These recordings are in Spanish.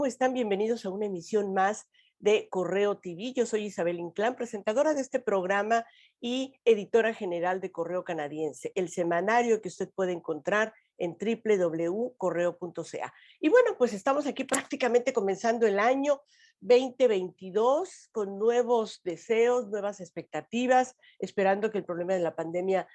¿Cómo están? Bienvenidos a una emisión más de Correo TV. Yo soy Isabel Inclán, presentadora de este programa y editora general de Correo Canadiense, el semanario que usted puede encontrar en www.correo.ca. Y bueno, pues estamos aquí prácticamente comenzando el año 2022 con nuevos deseos, nuevas expectativas, esperando que el problema de la pandemia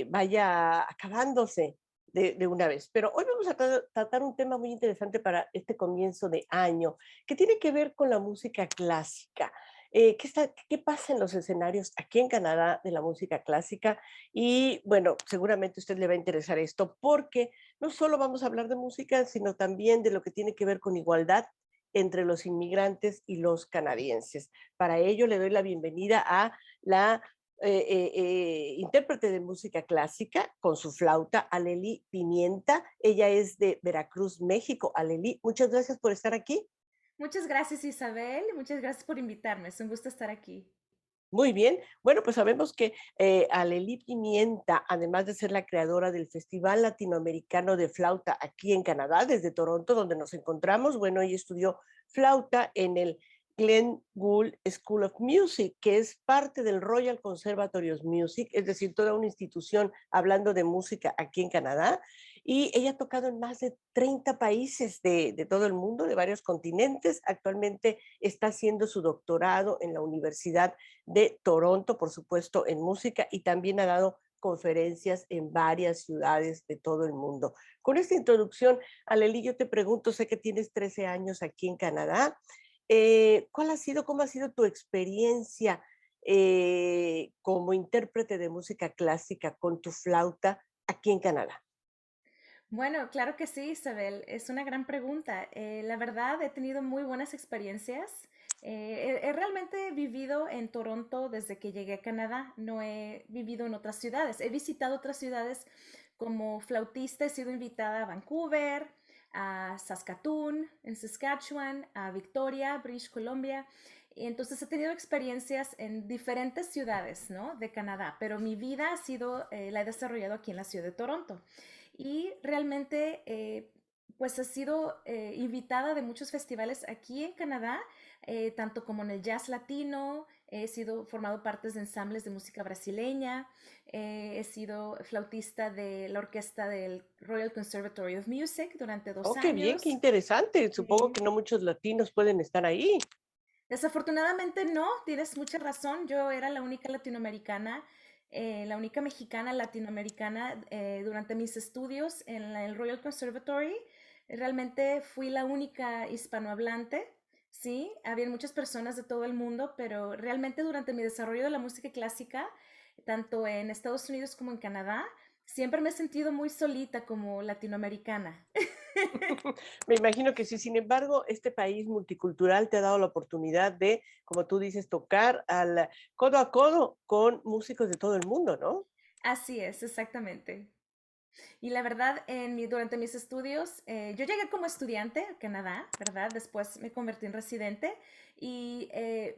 vaya acabándose de una vez. Pero hoy vamos a tratar un tema muy interesante para este comienzo de año, que tiene que ver con la música clásica. ¿Qué pasa en los escenarios aquí en Canadá de la música clásica? Y bueno, seguramente a usted le va a interesar esto porque no solo vamos a hablar de música, sino también de lo que tiene que ver con igualdad entre los inmigrantes y los canadienses. Para ello le doy la bienvenida a la intérprete de música clásica con su flauta, Aleli Pimienta. Ella es de Veracruz, México. Aleli, muchas gracias por estar aquí. Muchas gracias, Isabel, y muchas gracias por invitarme. Es un gusto estar aquí. Muy bien. Bueno, pues sabemos que Aleli Pimienta, además de ser la creadora del Festival Latinoamericano de Flauta aquí en Canadá, desde Toronto, donde nos encontramos, bueno, ella estudió flauta en el Glen Gould School of Music, que es parte del Royal Conservatory of Music, es decir, toda una institución hablando de música aquí en Canadá. Y ella ha tocado en más de 30 países de todo el mundo, de varios continentes. Actualmente está haciendo su doctorado en la Universidad de Toronto, por supuesto, en música, y también ha dado conferencias en varias ciudades de todo el mundo. Con esta introducción, Aleli, yo te pregunto, sé que tienes 13 años aquí en Canadá, cómo ha sido tu experiencia como intérprete de música clásica con tu flauta aquí en Canadá? Bueno, claro que sí, Isabel. Es una gran pregunta. La verdad, he tenido muy buenas experiencias. He realmente vivido en Toronto desde que llegué a Canadá. No he vivido en otras ciudades. He visitado otras ciudades como flautista. He sido invitada a Vancouver, a Saskatoon, en Saskatchewan, a Victoria, British Columbia. Y entonces he tenido experiencias en diferentes ciudades, ¿no? De Canadá, pero mi vida ha sido, la he desarrollado aquí en la ciudad de Toronto. Y realmente, pues he sido invitada de muchos festivales aquí en Canadá, tanto como en el jazz latino, he sido formado partes de ensambles de música brasileña, he sido flautista de la orquesta del Royal Conservatory of Music durante dos Oh, qué bien, qué años. interesante. Supongo Sí. que no muchos latinos pueden estar ahí. Desafortunadamente no, tienes mucha razón. Yo era la única latinoamericana, la única mexicana latinoamericana durante mis estudios en el Royal Conservatory. Realmente fui la única hispanohablante. Sí, había muchas personas de todo el mundo, pero realmente durante mi desarrollo de la música clásica, tanto en Estados Unidos como en Canadá, siempre me he sentido muy solita como latinoamericana. Me imagino que sí. Sin embargo, este país multicultural te ha dado la oportunidad de, como tú dices, tocar al codo a codo con músicos de todo el mundo, ¿no? Así es, exactamente. Y la verdad, durante mis estudios, yo llegué como estudiante a Canadá, ¿verdad? Después me convertí en residente y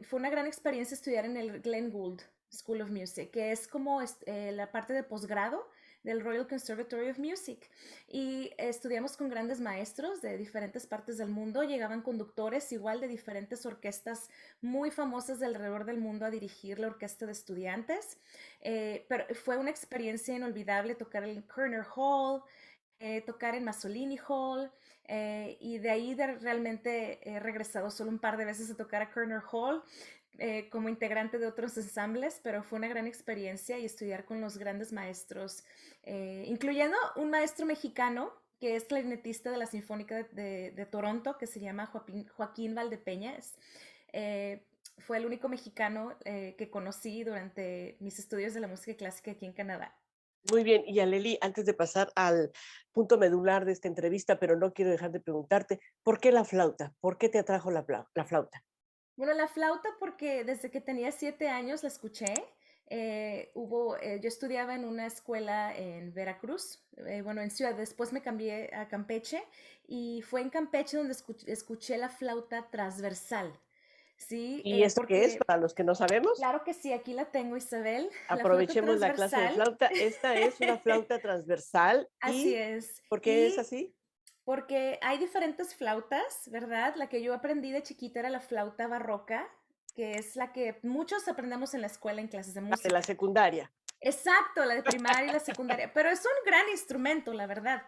fue una gran experiencia estudiar en el Glen Gould School of Music, que es como la parte de posgrado del Royal Conservatory of Music. Y estudiamos con grandes maestros de diferentes partes del mundo. Llegaban conductores igual de diferentes orquestas muy famosas de alrededor del mundo a dirigir la orquesta de estudiantes. Pero fue una experiencia inolvidable tocar en Kerner Hall, tocar en Masolini Hall, y de ahí realmente he regresado solo un par de veces a tocar a Kerner Hall como integrante de otros ensambles, pero fue una gran experiencia y estudiar con los grandes maestros, incluyendo un maestro mexicano que es clarinetista de la Sinfónica de Toronto, que se llama Joaquín Valdepeñas. Eh, Fue el único mexicano que conocí durante mis estudios de la música clásica aquí en Canadá. Muy bien. Y Aleli, antes de pasar al punto medular de esta entrevista, pero no quiero dejar de preguntarte, ¿por qué la flauta? ¿Por qué te atrajo la flauta? Bueno, la flauta porque desde que tenía 7 años la escuché. Yo estudiaba en una escuela en Veracruz, bueno, en Ciudad, después me cambié a Campeche y fue en Campeche donde escuché la flauta transversal, ¿sí? ¿Y esto qué es Porque, para los que no sabemos? claro que sí, aquí la tengo, Isabel, la flauta Aprovechemos la clase de transversal. flauta. Esta es una flauta transversal. Así ¿Y es. por qué es Y así? porque hay diferentes flautas, ¿verdad? La que yo aprendí de chiquita era la flauta barroca, que es la que muchos aprendemos en la escuela en clases de La de la música. secundaria. Exacto, la de primaria y la secundaria, pero es un gran instrumento, la verdad,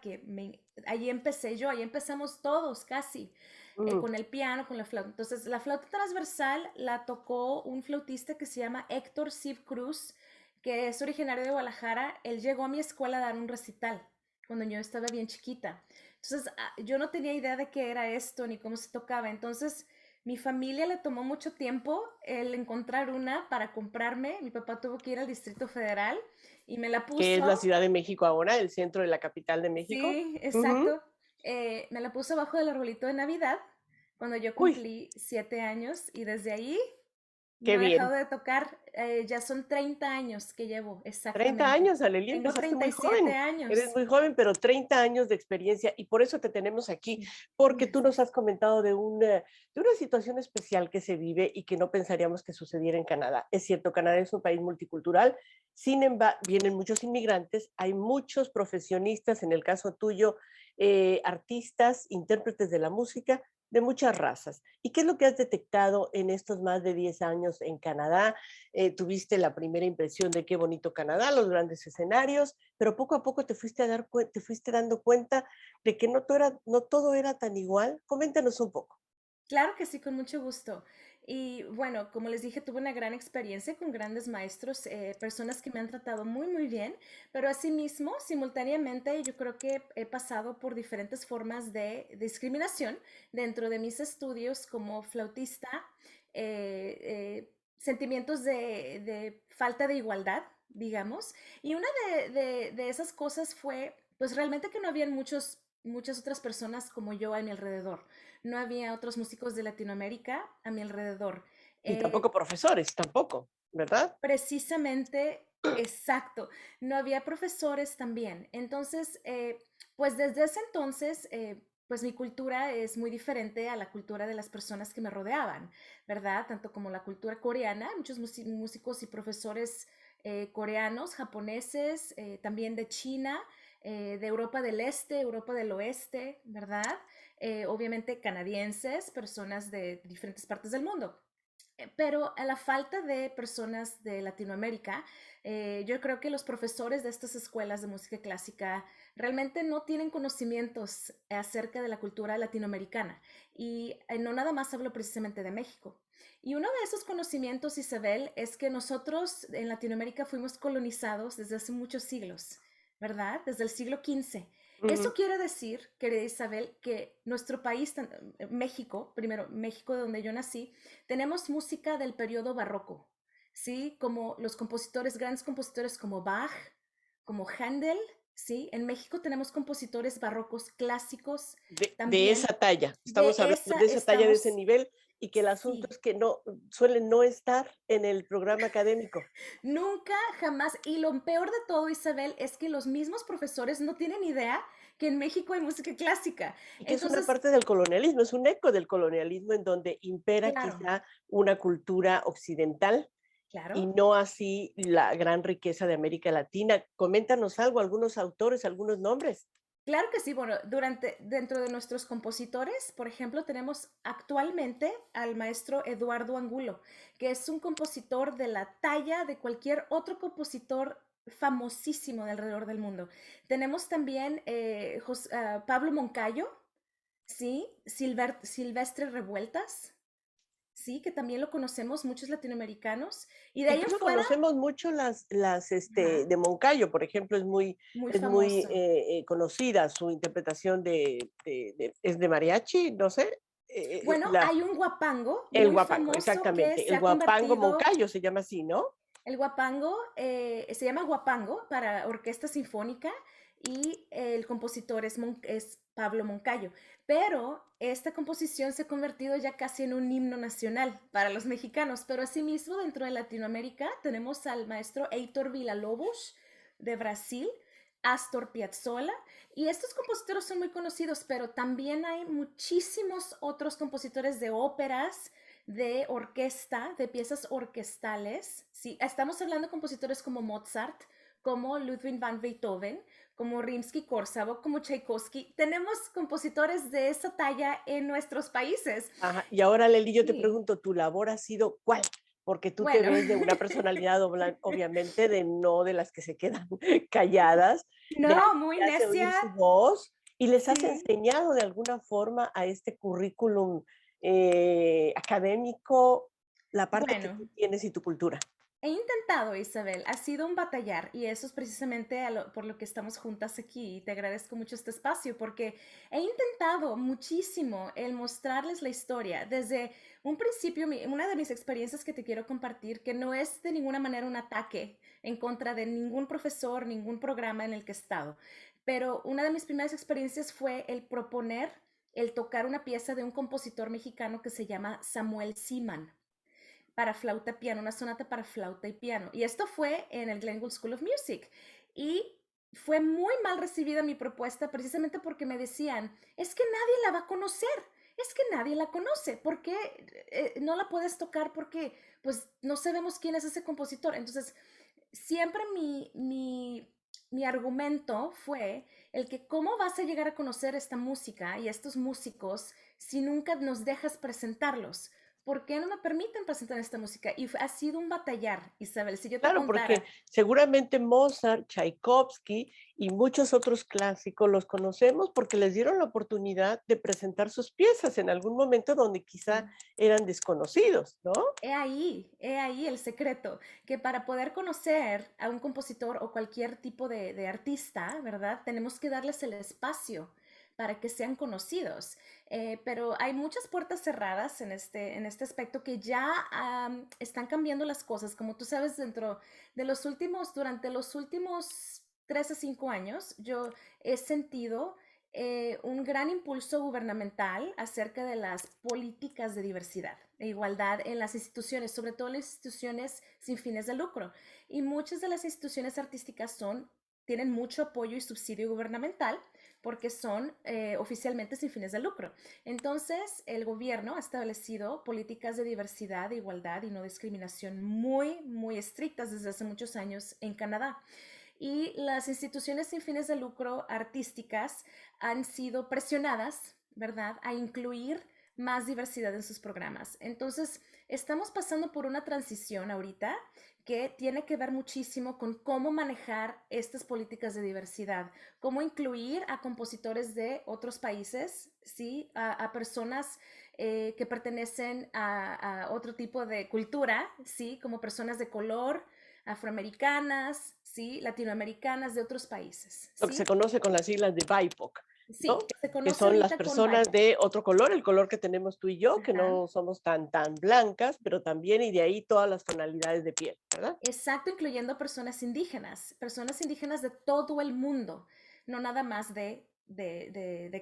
ahí empecé yo, ahí empezamos todos casi, Mm, con el piano, con la flauta. Entonces, la flauta transversal la tocó un flautista que se llama Héctor Siv Cruz, que es originario de Guadalajara. Él llegó a mi escuela a dar un recital cuando yo estaba bien chiquita. Entonces, yo no tenía idea de qué era esto ni cómo se tocaba. Entonces, mi familia le tomó mucho tiempo el encontrar una para comprarme. Mi papá tuvo que ir al Distrito Federal y me la que es la puso. Ciudad de México ahora, el centro de la capital de México. Sí, Ujú. exacto. Me la puso abajo del arbolito de Navidad cuando yo Uy, cumplí 7 años y desde ahí qué no he dejado bien. de tocar. Ya son 30 años que llevo, 30 exactamente. años, Aleli, Tengo empezaste treinta muy y siete joven. Eres años. muy joven, pero 30 años de experiencia y por eso te tenemos aquí, Sí. porque tú nos has comentado de una situación especial que se vive y que no pensaríamos que sucediera en Canadá. Es cierto, Canadá es un país multicultural, sin embargo, vienen muchos inmigrantes, hay muchos profesionistas, en el caso tuyo, artistas, intérpretes de la música, de muchas razas. ¿Y qué es lo que has detectado en estos más de 10 años en Canadá? Tuviste la primera impresión de qué bonito Canadá, los grandes escenarios, pero poco a poco te fuiste dando cuenta de que no todo era tan igual. Coméntanos un poco. Claro que sí, con mucho gusto. Y bueno, como les dije, tuve una gran experiencia con grandes maestros, personas que me han tratado muy, muy bien, pero asimismo, simultáneamente, yo creo que he pasado por diferentes formas de discriminación dentro de mis estudios como flautista, sentimientos de falta de igualdad, digamos. Y una de esas cosas fue, pues realmente que no habían muchas otras personas como yo a mi alrededor. No había otros músicos de Latinoamérica a mi alrededor. Y Eh, tampoco profesores, tampoco, ¿verdad? Precisamente, exacto, no había profesores también. Entonces, pues desde ese entonces, pues mi cultura es muy diferente a la cultura de las personas que me rodeaban, ¿verdad? Tanto como la cultura coreana, muchos músicos y profesores coreanos, japoneses, también de China, de Europa del Este, Europa del Oeste, ¿verdad? Obviamente canadienses, personas de diferentes partes del mundo. Pero a la falta de personas de Latinoamérica, yo creo que los profesores de estas escuelas de música clásica realmente no tienen conocimientos acerca de la cultura latinoamericana. Y no nada más hablo precisamente de México. Y uno de esos conocimientos, Isabel, es que nosotros en Latinoamérica fuimos colonizados desde hace muchos siglos, ¿verdad? Desde el siglo XV. Eso Ujú. quiere decir, querida Isabel, que nuestro país, México, primero México de donde yo nací, tenemos música del periodo barroco, ¿sí? Como los compositores, grandes compositores como Bach, como Händel, ¿sí? En México tenemos compositores barrocos clásicos De también. esa talla, De estamos hablando esa de esa talla, de ese estamos, nivel, y que el asunto sí, es que no suelen no estar en el programa académico. nunca, jamás. Y lo peor de todo, Isabel, es que los mismos profesores no tienen idea que en México hay música clásica. Y que es una Entonces, parte del colonialismo, es un eco del colonialismo en donde impera claro, quizá una cultura occidental y claro. no así la gran riqueza de América Latina. Coméntanos algo, algunos autores, algunos nombres. Claro que sí, bueno, dentro de nuestros compositores, por ejemplo, tenemos actualmente al maestro Eduardo Angulo, que es un compositor de la talla de cualquier otro compositor famosísimo de alrededor del mundo. Tenemos también Pablo Moncayo, ¿sí? Silvestre Revueltas, ¿sí? Que también lo conocemos muchos latinoamericanos. Y de ahí en Incluso fuera, conocemos mucho ajá, de Moncayo, por ejemplo, muy es muy famoso. conocida su interpretación es de mariachi, no sé, Bueno, hay un guapango el muy guapango, famoso que exactamente, se el ha guapango convertido. Moncayo se llama así, ¿no? El guapango se llama guapango para orquesta sinfónica y el compositor es Pablo Moncayo. Pero esta composición se ha convertido ya casi en un himno nacional para los mexicanos. Pero asimismo, dentro de Latinoamérica tenemos al maestro Heitor Villa-Lobos de Brasil, Astor Piazzolla, y estos compositores son muy conocidos, pero también hay muchísimos otros compositores de óperas, de orquesta, de piezas orquestales. Sí, estamos hablando de compositores como Mozart, como Ludwig van Beethoven, como Rimsky-Korsakov, como Tchaikovsky. Tenemos compositores de esa talla en nuestros países. Ajá. Y ahora, Leli, yo te Sí. pregunto, ¿tu labor ha sido cuál? Porque tú te Bueno, ves de una personalidad, obviamente, de no de las que se quedan calladas, de no, alguien muy que hace oír necia. su voz y les has Sí. enseñado de alguna forma a este currículum académico la parte que Bueno, tú tienes y tu cultura. he intentado, Isabel, ha sido un batallar y eso es precisamente por lo que estamos juntas aquí y te agradezco mucho este espacio porque he intentado muchísimo el mostrarles la historia desde un principio. Una de mis experiencias que te quiero compartir, que no es de ninguna manera un ataque en contra de ningún profesor, ningún programa en el que he estado, pero una de mis primeras experiencias fue el proponer el tocar una pieza de un compositor mexicano que se llama Samuel Siman para flauta piano, una sonata para flauta y piano. Y esto fue en el Glenwood School of Music. Y fue muy mal recibida mi propuesta precisamente porque me decían, es que nadie la va a conocer, es que nadie la conoce, ¿por qué no la puedes tocar? Porque pues no sabemos quién es ese compositor. Entonces, siempre mi argumento fue el que cómo vas a llegar a conocer esta música y estos músicos si nunca nos dejas presentarlos. ¿Por qué no me permiten presentar esta música? Y ha sido un batallar, Isabel. Si yo te Claro, porque contara, seguramente Mozart, Tchaikovsky y muchos otros clásicos los conocemos porque les dieron la oportunidad de presentar sus piezas en algún momento donde quizá sí, eran desconocidos, ¿no? he ahí el secreto, que para poder conocer a un compositor o cualquier tipo de artista, ¿verdad? Tenemos que darles el espacio para que sean conocidos. Pero hay muchas puertas cerradas en este aspecto que ya están cambiando las cosas. Como tú sabes, durante los últimos 3 a 5 años, yo he sentido un gran impulso gubernamental acerca de las políticas de diversidad e igualdad en las instituciones, sobre todo en las instituciones sin fines de lucro. Y muchas de las instituciones artísticas tienen mucho apoyo y subsidio gubernamental porque son oficialmente sin fines de lucro. Entonces, el gobierno ha establecido políticas de diversidad, de igualdad y no discriminación muy, muy estrictas desde hace muchos años en Canadá. Y las instituciones sin fines de lucro artísticas han sido presionadas, ¿verdad?, a incluir más diversidad en sus programas. Entonces, estamos pasando por una transición ahorita que tiene que ver muchísimo con cómo manejar estas políticas de diversidad, cómo incluir a compositores de otros países, ¿sí? A personas que pertenecen a otro tipo de cultura, ¿sí? Como personas de color, afroamericanas, ¿sí? Latinoamericanas de otros países, Lo que se ¿sí? conoce con las siglas de BIPOC, Sí, ¿no? que se Que conoce son las ahorita con personas BIPOC. de otro color, el color que tenemos tú y yo, que Ajá. no somos tan blancas, pero también y de ahí todas las tonalidades de piel, ¿verdad? Exacto, incluyendo personas indígenas de todo el mundo, no nada más de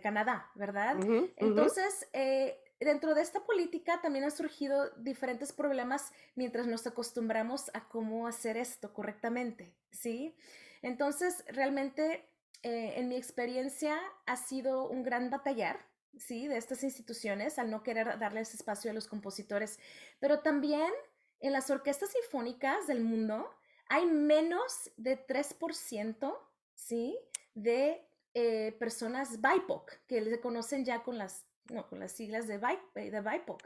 Canadá, ¿verdad? Ujú, ujú. Entonces, dentro de esta política también han surgido diferentes problemas mientras nos acostumbramos a cómo hacer esto correctamente, ¿sí? Entonces, realmente, en mi experiencia ha sido un gran batallar, ¿sí? De estas instituciones al no querer darles espacio a los compositores, pero también en las orquestas sinfónicas del mundo hay menos de 3%, ¿sí? De personas BIPOC, que se conocen ya con no, con las siglas de BIPOC.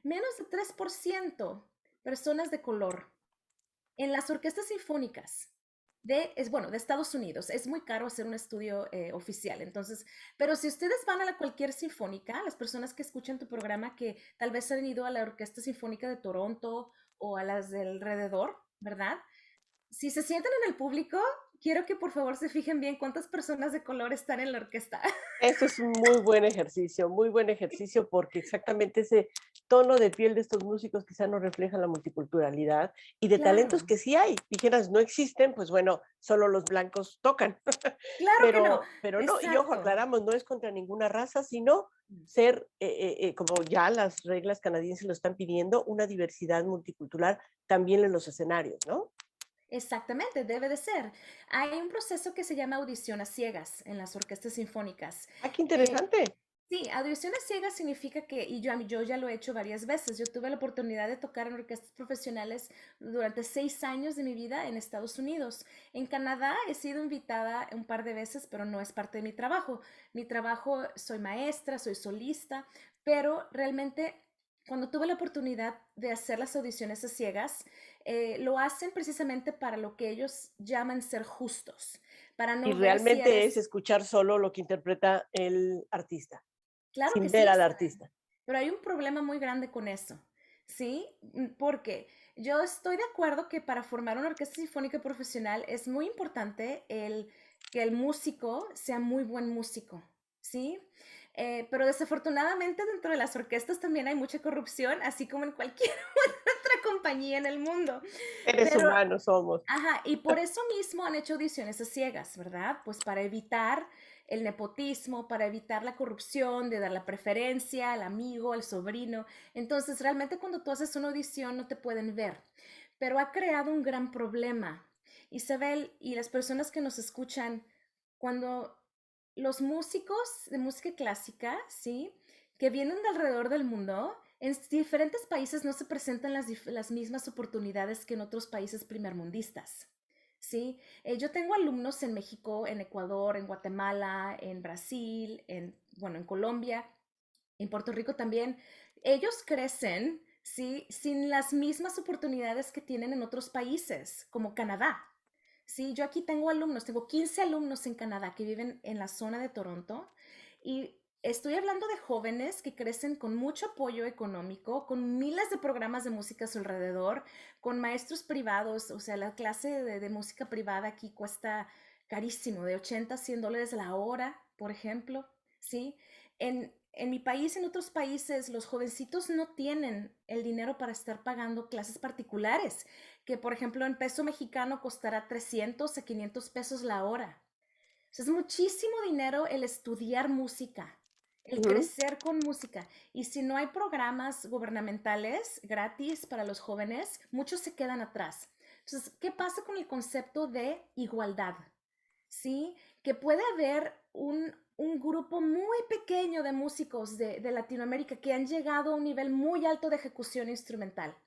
Menos de 3% personas de color en las orquestas sinfónicas bueno, de Estados Unidos. Es muy caro hacer un estudio oficial, entonces, pero si ustedes van a cualquier sinfónica, las personas que escuchan tu programa que tal vez han ido a la Orquesta Sinfónica de Toronto o a las del alrededor, ¿verdad? Si se sientan en el público, quiero que por favor se fijen bien cuántas personas de color están en la orquesta. Eso es un muy buen ejercicio, porque exactamente ese tono de piel de estos músicos quizá no refleja la multiculturalidad y de talentos Claro, que sí hay. Dijeras, no existen, pues bueno, solo los blancos tocan. claro que no, Pero no, y ojo, exacto. aclaramos, no es contra ninguna raza, sino ser, como ya las reglas canadienses lo están pidiendo, una diversidad multicultural también en los escenarios, ¿no? Exactamente, debe de ser. Hay un proceso que se llama audición a ciegas en las orquestas sinfónicas. Ah, qué Eh, interesante. Sí, audiciones ciegas significa que, y yo ya lo he hecho varias veces, yo tuve la oportunidad de tocar en orquestas profesionales durante 6 años de mi vida en Estados Unidos. En Canadá he sido invitada un par de veces, pero no es parte de mi trabajo. Mi trabajo, soy maestra, soy solista, pero realmente cuando tuve la oportunidad de hacer las audiciones a ciegas, lo hacen precisamente para lo que ellos llaman ser justos, para Y no ver si realmente es eres. escuchar solo lo que interpreta el artista, Claro que sin ver sí, al Isabel, artista. pero hay un problema muy grande con eso, ¿sí? Porque yo estoy de acuerdo que para formar una orquesta sinfónica profesional es muy importante que el músico sea muy buen músico, ¿sí? Pero desafortunadamente dentro de las orquestas también hay mucha corrupción, así como en cualquier otra compañía en el mundo. Seres Pero humanos somos. ajá, y por eso mismo han hecho audiciones a ciegas, ¿verdad? Pues para evitar el nepotismo, para evitar la corrupción, de dar la preferencia al amigo, al sobrino. Entonces, realmente cuando tú haces una audición no te pueden ver, pero ha creado un gran problema. Isabel y las personas que nos escuchan, cuando los músicos de música clásica, ¿sí? Que vienen de alrededor del mundo, en diferentes países no se presentan las mismas oportunidades que en otros países primermundistas. ¿Sí? Yo tengo alumnos en México, en Ecuador, en Guatemala, en Brasil, bueno, en Colombia, en Puerto Rico también. Ellos crecen, ¿sí? Sin las mismas oportunidades que tienen en otros países, como Canadá. Sí, yo aquí tengo alumnos, tengo 15 alumnos en Canadá que viven en la zona de Toronto y estoy hablando de jóvenes que crecen con mucho apoyo económico, con miles de programas de música a su alrededor, con maestros privados, o sea, la clase de música privada aquí cuesta carísimo, de 80 a $100 la hora, por ejemplo, ¿sí? En mi país, en otros países, los jovencitos no tienen el dinero para estar pagando clases particulares que por ejemplo en peso mexicano costará 300 a 500 pesos la hora. O sea, es muchísimo dinero el estudiar música, el Ujú. crecer con música. Y si no hay programas gubernamentales gratis para los jóvenes, muchos se quedan atrás. Entonces, ¿qué pasa con el concepto de igualdad? ¿Sí? Que puede haber un grupo muy pequeño de músicos de Latinoamérica que han llegado a un nivel muy alto de ejecución instrumental.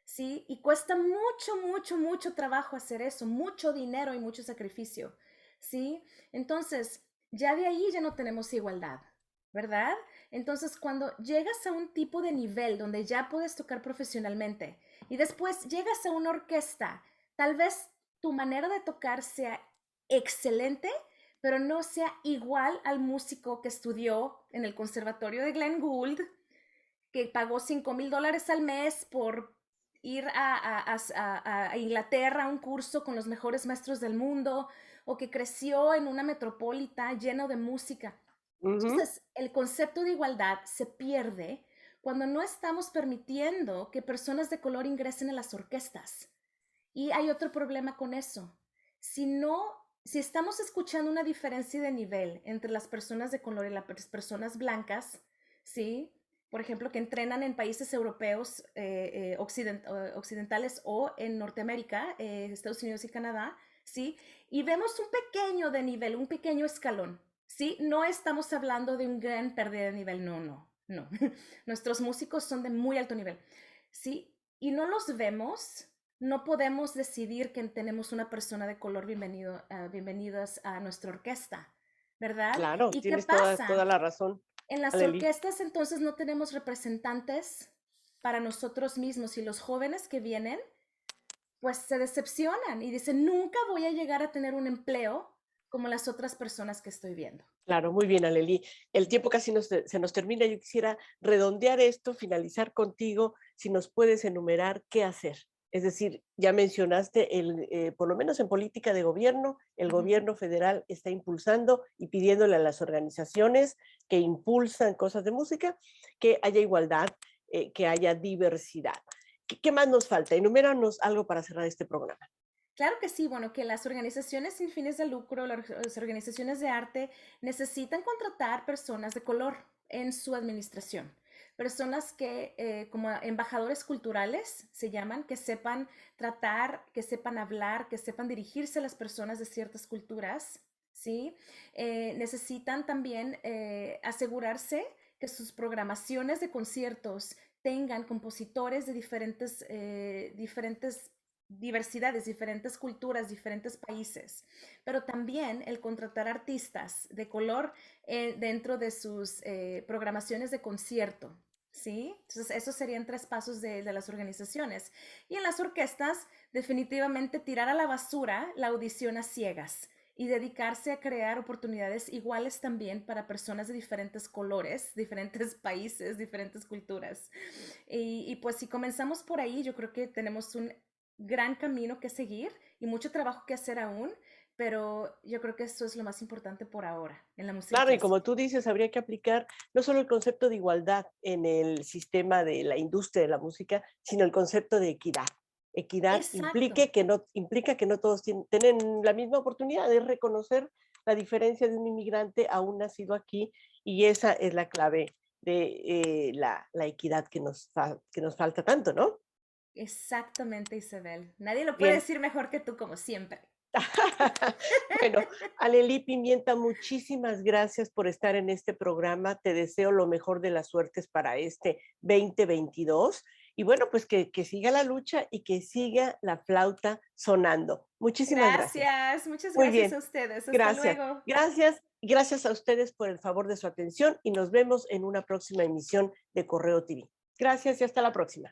¿Sí? Y cuesta mucho, mucho, mucho trabajo hacer eso, mucho dinero y mucho sacrificio, ¿sí? Entonces, ya de ahí ya no tenemos igualdad, ¿verdad? Entonces, cuando llegas a un tipo de nivel donde ya puedes tocar profesionalmente y después llegas a una orquesta, tal vez tu manera de tocar sea excelente, pero no sea igual al músico que estudió en el conservatorio de Glenn Gould, que pagó $5,000 al mes por ir a Inglaterra a un curso con los mejores maestros del mundo, o que creció en una metropolita lleno de música. Ujú. Entonces, el concepto de igualdad se pierde cuando no estamos permitiendo que personas de color ingresen a las orquestas. Y hay otro problema con eso. Si no, si estamos escuchando una diferencia de nivel entre las personas de color y las personas blancas, ¿sí? Por ejemplo, que entrenan en países europeos occidentales o en Norteamérica, Estados Unidos y Canadá, ¿sí? Y vemos un pequeño de nivel, un pequeño escalón, ¿sí? No estamos hablando de un gran pérdida de nivel, no, no, no. Nuestros músicos son de muy alto nivel, ¿sí? Y no los vemos, no podemos decidir que tenemos una persona de color bienvenidos a nuestra orquesta, ¿verdad? Claro, ¿Y qué tienes toda pasa? la razón, En las Aleli. orquestas entonces no tenemos representantes para nosotros mismos y los jóvenes que vienen pues se decepcionan y dicen, nunca voy a llegar a tener un empleo como las otras personas que estoy viendo. Claro, muy bien, Aleli. El tiempo casi se nos termina. Yo quisiera redondear esto, finalizar contigo, si nos puedes enumerar qué hacer. Es decir, ya mencionaste, por lo menos en política de gobierno, el Ujú. gobierno federal está impulsando y pidiéndole a las organizaciones que impulsan cosas de música que haya igualdad, que haya diversidad. ¿Qué más nos falta? Enuméranos algo para cerrar este programa. Claro que sí, bueno, que las organizaciones sin fines de lucro, las organizaciones de arte necesitan contratar personas de color en su administración. Personas que, como embajadores culturales, se llaman, que sepan tratar, que sepan hablar, que sepan dirigirse a las personas de ciertas culturas, ¿sí? Necesitan también asegurarse que sus programaciones de conciertos tengan compositores de diferentes diversidades, diferentes culturas, diferentes países, pero también el contratar artistas de color dentro de sus programaciones de concierto. ¿Sí? Entonces, esos serían tres pasos de las organizaciones. Y en las orquestas, definitivamente tirar a la basura la audición a ciegas y dedicarse a crear oportunidades iguales también para personas de diferentes colores, diferentes países, diferentes culturas. Y pues si comenzamos por ahí, yo creo que tenemos un gran camino que seguir y mucho trabajo que hacer aún, pero yo creo que eso es lo más importante por ahora en la música Claro, y clásica. como tú dices, habría que aplicar no solo el concepto de igualdad en el sistema de la industria de la música, sino el concepto de equidad. Equidad Exacto, implica que no todos tienen la misma oportunidad de reconocer la diferencia de un inmigrante aún nacido aquí, y esa es la clave de la equidad que nos falta tanto, ¿no? exactamente, Isabel. Nadie lo puede Bien. decir mejor que tú, como siempre. Bueno, Alelí Pimienta, muchísimas gracias por estar en este programa. Te deseo lo mejor de las suertes para este 2022. Y bueno, pues que siga la lucha y que siga la flauta sonando. Muchísimas gracias. Gracias, muchas Muy gracias a bien, ustedes. Hasta gracias. luego. Gracias. Gracias a ustedes por el favor de su atención y nos vemos en una próxima emisión de Correo TV. Gracias y hasta la próxima.